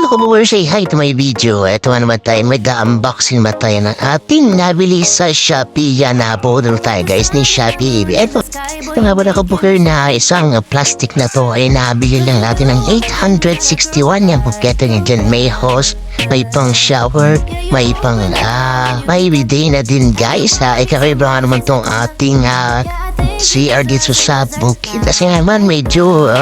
Hello ka say hi to my video. Ito naman tayo, mag-unboxing naman tayo ng ating nabili sa Shopee. Yan, napodol tayo guys ni Shopee. Ito nga ba nakabuker na isang plastic na to ay nabili lang natin ng 861. Yan, pagkita niya dyan, may hose, may pang shower, may pang may bidet na din guys. Ikakaiba naman tong ating CR dito sa bukid. Kasi naman medyo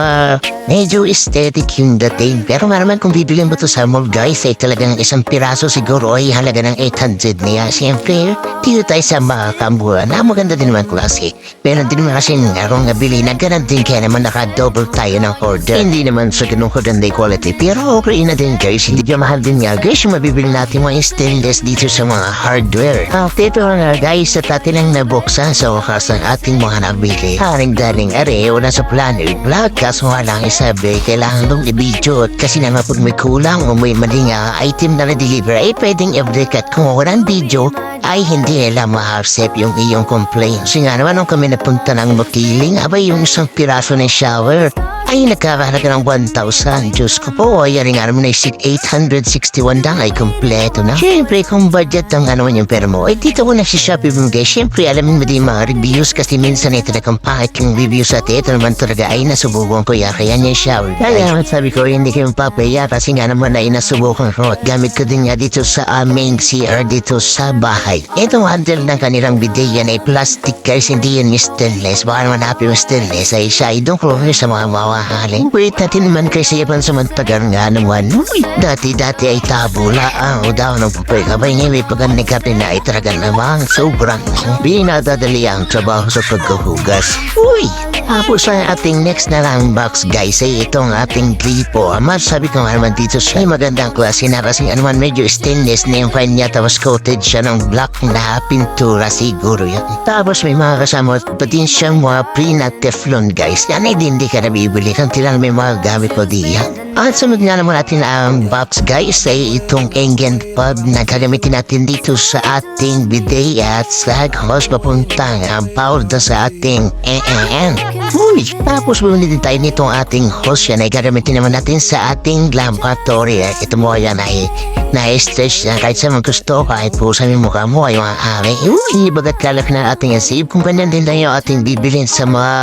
aesthetic yung dating. Pero naman kung bibilin mo to sa mall guys ay talagang isang piraso siguro ay halaga ng 800 niya. Siyempre, dito tayo sa mga kambuhan. Maganda din naman klase. Pero hindi naman kasi narong nabili na ganun din kaya naman naka-double tayo ng order. Hindi naman sa ganun maganda quality. Pero okay na din guys. Hindi ba mahal din nga guys yung mabibili natin mga stainless dito sa mga hardware. Dito nga guys at atin lang nabuksan sa wakas ng ating mga nabili. Haring daling areo na sa planner vlog. Kaso nga lang isabi, kailangan dong i-video. Kasi naman pag may kulang o may maling item na na-deliver ay pwedeng i-break at kung walang video ay hindi nila ma-accept yung iyong complaint. Kasi nga naman nung kami napunta ng makiling, abay yung isang piraso ng shower ay nagkakahalaga ng 1,000. Diyos ko po, ay nga naman na 861 lang ay kompleto na. Siyempre, kung budget ang yung pera mo, ay dito ko na si Shopee bumigay. Siyempre, alamin mo din mga reviews kasi minsan ay talagang pangit yung reviews at ito naman talaga ay nasubukan ko kaya niya yung shower. Kaya naman sabi ko, hindi kayo papaya kasi nga naman ay nasubukan ko at gamit ko din nga dito sa aming CR dito sa bahay. Itong handle ng kanilang bidet yan ay plastic guys, hindi yan stainless. Baka naman happy yung stainless ay siya ay doon ko sa mga mawahalin. Wait natin naman kasi ibang samantagal nga naman. Dati ay tabula o daw ng papel. Abay ngayon pag nagkapin na ay talaga naman sobrang binadadali ang trabaho sa pagkahugas. Tapos ang ating next na lang box guys ay itong ating gripo. Sabi ko nga naman dito siya ay magandang klase na kasi naman medyo stainless na yung kanya tapos coated siya ng black na pintura siguro yan. Tapos may mga kasama pa din siyang mga pre-nut teflon guys. Yan ay hindi ka nabibili kanti lang may mga gamit ko diyan. At sunod nga naman natin ang box guys ay itong Engen Pub na gagamitin natin dito sa ating bidet at sa hose papuntang ang power na sa ating tapos bumili din tayo nitong ating hose yan ay gagamitin naman natin sa ating laboratory. Ito mo yan ay na-stretch na kahit sa mga gusto kahit po sa mukha mo ay mga bagat kalak na ating save kung ganyan din lang yung ating bibilin sa mga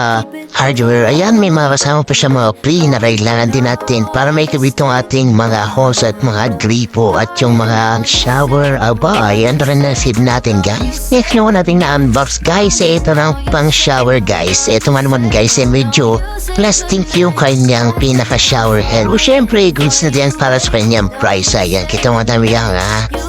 hardware. Ayan may mga kasama pa siya mga pre na kailangan din natin para may kabitong ating mga hose at mga gripo at yung mga shower. Ayan rin na save natin guys. Next naman natin na unbox guys ito ng pang shower guys. Ito naman guys medyo plastic yung kanyang pinaka shower head. O syempre goods na din para sa kanyang price. Ayan kita mo dami yan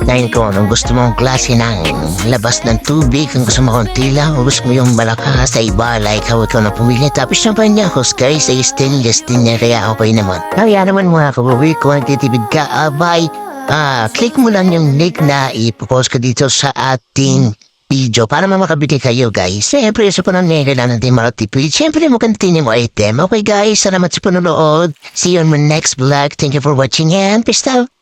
dahil kung anong gusto mong klase ng labas ng tubig kung gusto mo konti lang o gusto mo yung malakas sa iba like how ikaw na pumili. Tapos yung kanyang hose guys ay stainless din niya kaya okay naman. Kaya naman mga kabuwi kung nagtitipid ka click mo lang yung link na ipopost ko dito sa ating video para makabigay kayo guys. Siyempre sa panangyayari lang natin maratipid. Siyempre mo continue mo item. Okay guys, salamat sa panonood. See you on my next vlog. Thank you for watching and peace out.